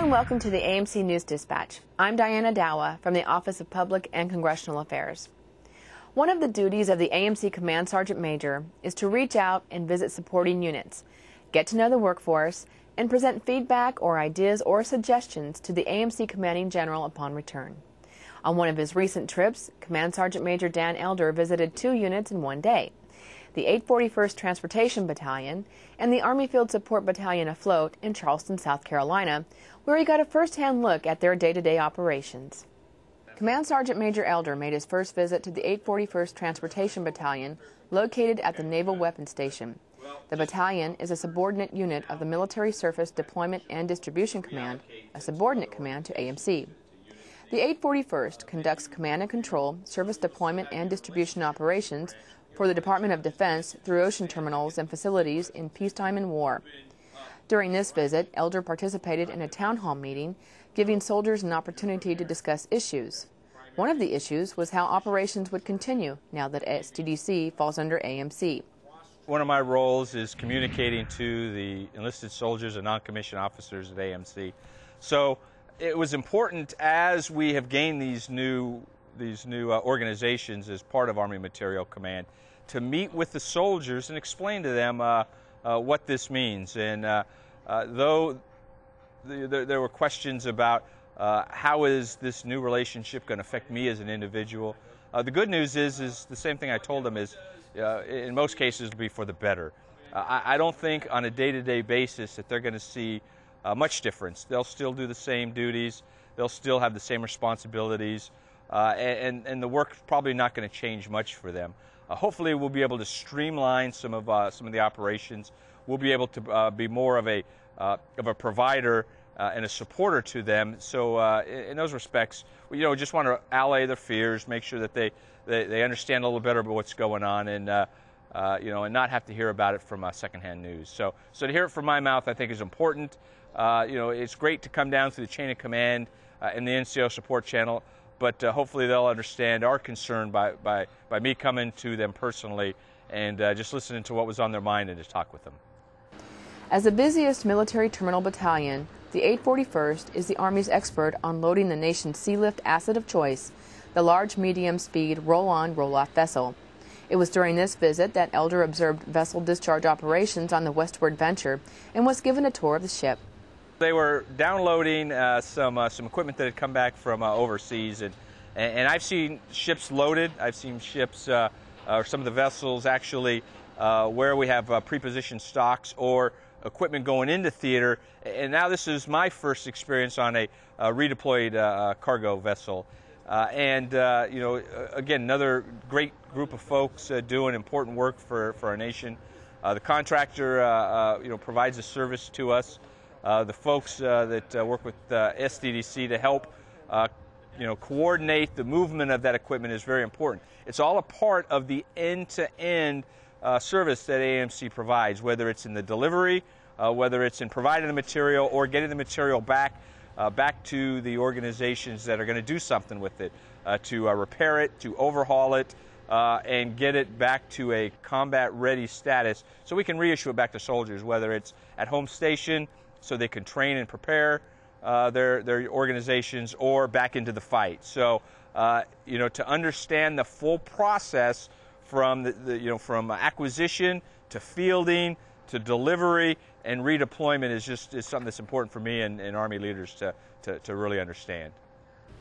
and welcome to the AMC News Dispatch. I'm Diana Dawa from the Office of Public and Congressional Affairs. One of the duties of the AMC Command Sergeant Major is to reach out and visit supporting units, get to know the workforce, and present feedback or ideas or suggestions to the AMC Commanding General upon return. On one of his recent trips, Command Sergeant Major Dan Elder visited 2 units in one day: the 841st Transportation Battalion and the Army Field Support Battalion-Afloat in Charleston, South Carolina, where he got a first-hand look at their day-to-day operations. Command Sergeant Major Elder made his first visit to the 841st Transportation Battalion, located at the Naval Weapons Station. The battalion is a subordinate unit of the Military Surface Deployment and Distribution Command, a subordinate command to AMC. The 841st conducts command and control, service deployment and distribution operations for the Department of Defense through ocean terminals and facilities in peacetime and war. During this visit, Elder participated in a town hall meeting, giving soldiers an opportunity to discuss issues. One of the issues was how operations would continue now that SGDC falls under AMC. One of my roles is communicating to the enlisted soldiers and non-commissioned officers at AMC. So it was important, as we have gained these new organizations as part of Army Materiel Command, to meet with the soldiers and explain to them what this means. And though there were questions about how is this new relationship going to affect me as an individual, the good news is the same thing I told them is, in most cases, it'll be for the better. I don't think on a day-to-day basis that they're going to see much difference. They'll still do the same duties. They'll still have the same responsibilities. And the work's probably not going to change much for them. Hopefully, we'll be able to streamline some of the operations. We'll be able to be more of a provider and a supporter to them. So, in those respects, we just want to allay their fears, make sure that they understand a little better about what's going on, and and not have to hear about it from secondhand news. So to hear it from my mouth, I think, is important. It's great to come down through the chain of command and the NCO support channel. But hopefully they'll understand our concern by me coming to them personally and just listening to what was on their mind and just talk with them. As the busiest military terminal battalion, the 841st is the Army's expert on loading the nation's sea-lift asset of choice, the large medium-speed roll-on, roll-off vessel. It was during this visit that Elder observed vessel discharge operations on the westward venture and was given a tour of the ship. They were downloading some equipment that had come back from overseas, and I've seen ships loaded. I've seen ships, or some of the vessels actually, where we have prepositioned stocks or equipment going into theater. And now this is my first experience on a redeployed cargo vessel. Again, another great group of folks doing important work for our nation. The contractor, provides a service to us. The folks that work with SDDC to help, coordinate the movement of that equipment is very important. It's all a part of the end-to-end service that AMC provides, whether it's in the delivery, whether it's in providing the material or getting the material back to the organizations that are going to do something with it, to repair it, to overhaul it, and get it back to a combat-ready status so we can reissue it back to soldiers, whether it's at home station, so they can train and prepare their organizations, or back into the fight. So, to understand the full process from from acquisition to fielding to delivery and redeployment is something that's important for me and Army leaders to really understand.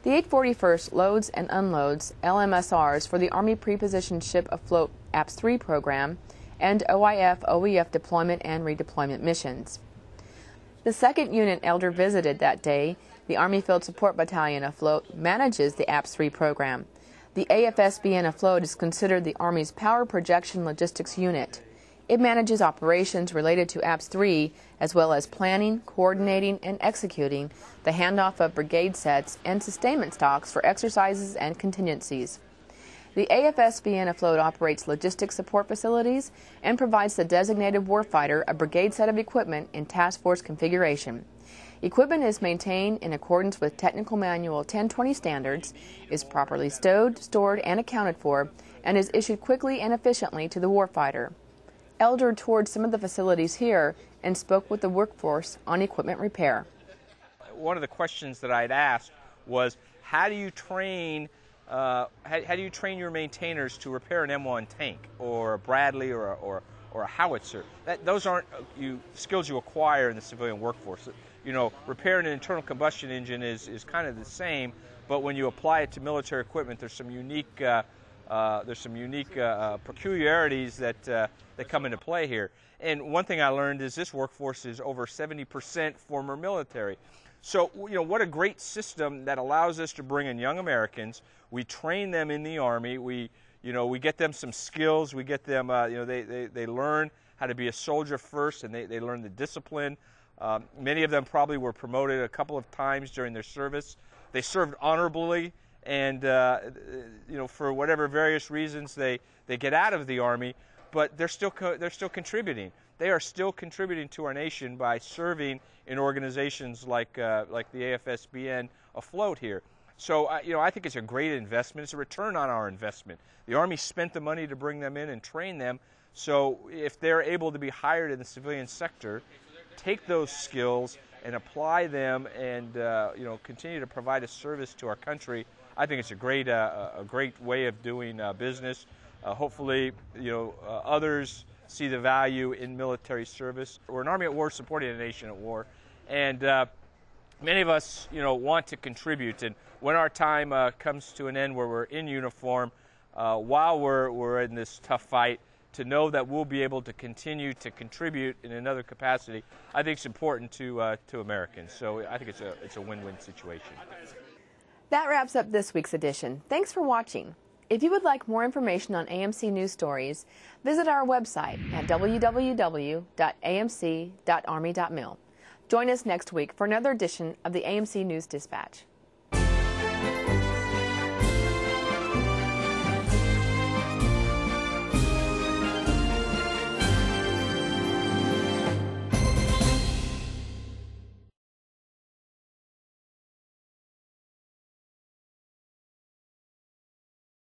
The 841st loads and unloads LMSRs for the Army Prepositioned Ship Afloat APS-3 program and OIF/OEF deployment and redeployment missions. The second unit Elder visited that day, the Army Field Support Battalion-Afloat, manages the APS-3 program. The AFSBN-Afloat is considered the Army's power projection logistics unit. It manages operations related to APS-3, as well as planning, coordinating, and executing the handoff of brigade sets and sustainment stocks for exercises and contingencies. The AFSBN-Afloat operates logistics support facilities and provides the designated warfighter a brigade set of equipment in task force configuration. Equipment is maintained in accordance with Technical Manual 1020 standards, is properly stowed, stored, and accounted for, and is issued quickly and efficiently to the warfighter. Elder toured some of the facilities here and spoke with the workforce on equipment repair. one of the questions that I'd asked was, how do you train your maintainers to repair an M1 tank or a Bradley or a howitzer? Those aren't skills you acquire in the civilian workforce. Repairing an internal combustion engine is kind of the same, but when you apply it to military equipment, there's some unique peculiarities that come into play here. And one thing I learned is this workforce is over 70% former military. So, what a great system that allows us to bring in young Americans. We train them in the Army. We get them some skills. We get them, they learn how to be a soldier first, and they learn the discipline. Many of them probably were promoted a couple of times during their service. They served honorably, and for whatever various reasons they get out of the Army, but they're still contributing. They are still contributing to our nation by serving in organizations like the AFSBN-Afloat here. So I think it's a great investment. It's a return on our investment. The Army spent the money to bring them in and train them. So if they're able to be hired in the civilian sector, take those skills and apply them and continue to provide a service to our country, I think it's a great way of doing business. Hopefully, others see the value in military service. We're an Army at war supporting a nation at war, and many of us, want to contribute. And when our time comes to an end, where we're in uniform, while we're in this tough fight, to know that we'll be able to continue to contribute in another capacity, I think it's important to Americans. So I think it's a win-win situation. That wraps up this week's edition. Thanks for watching. If you would like more information on AMC news stories, visit our website at www.amc.army.mil. Join us next week for another edition of the AMC News Dispatch.